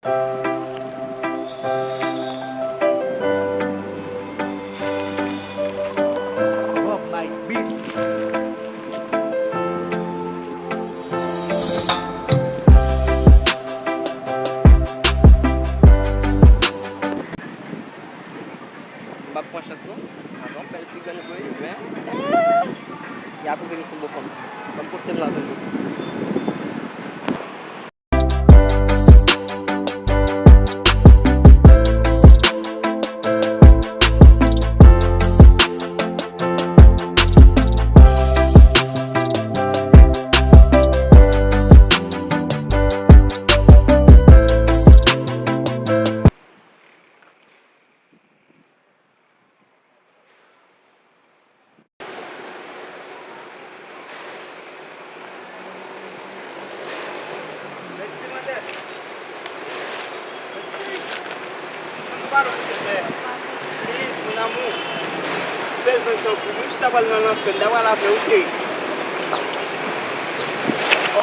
Bob Mike Beats. Mbap prend chance non? Avant, belle petite gagne pour lui, mais il a trouvé son beau femme. Comme poster là donc.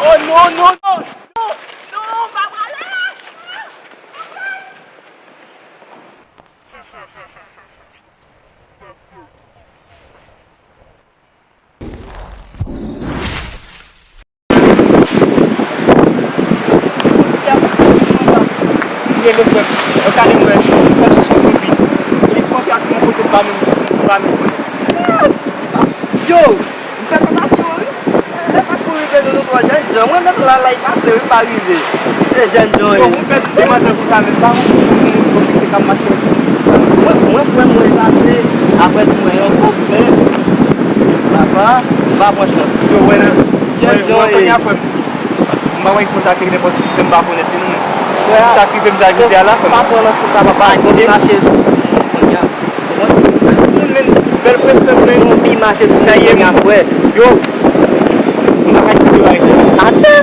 Oh non, non, non! Non, non, pas voilà! Dia lupa, eu tadi mulai kasus kopi. Jadi kau tak mau foto kami. Yo, bukan pasal. Dah aku itu dulu tu aja. Jangan nak lalai pasal pagi je. Jangan joy. Kau mungkin di mana aku sana tahu. Kopi kita masuk. Mula mulai pasal. Apa tu yang kopi? Apa? Vamos nós. Yo, bueno. Jangan joy. Apa? Mau ikut tak kira depois sembah pun nanti. Sa ki vem da ajute ala? Papo ela custava bastante. Eu achei. Men, bel prestas men. Um bimache saía minha coisa. Yo. Una hai să fiu aici. Até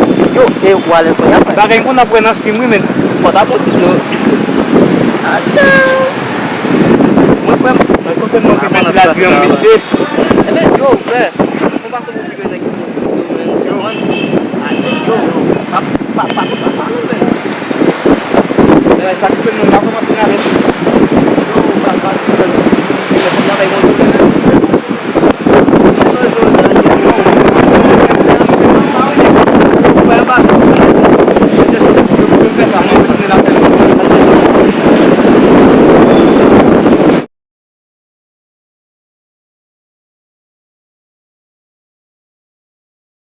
eu o ales conha pai. Dacă îmi pun apoi în film, men. Pode continuar. Até. Mă putem mă pe la ziua mișe. Ele yo, velho. Não passa por bigode aqui. Eu ando. Até yo. Pa, velho. Essa aqui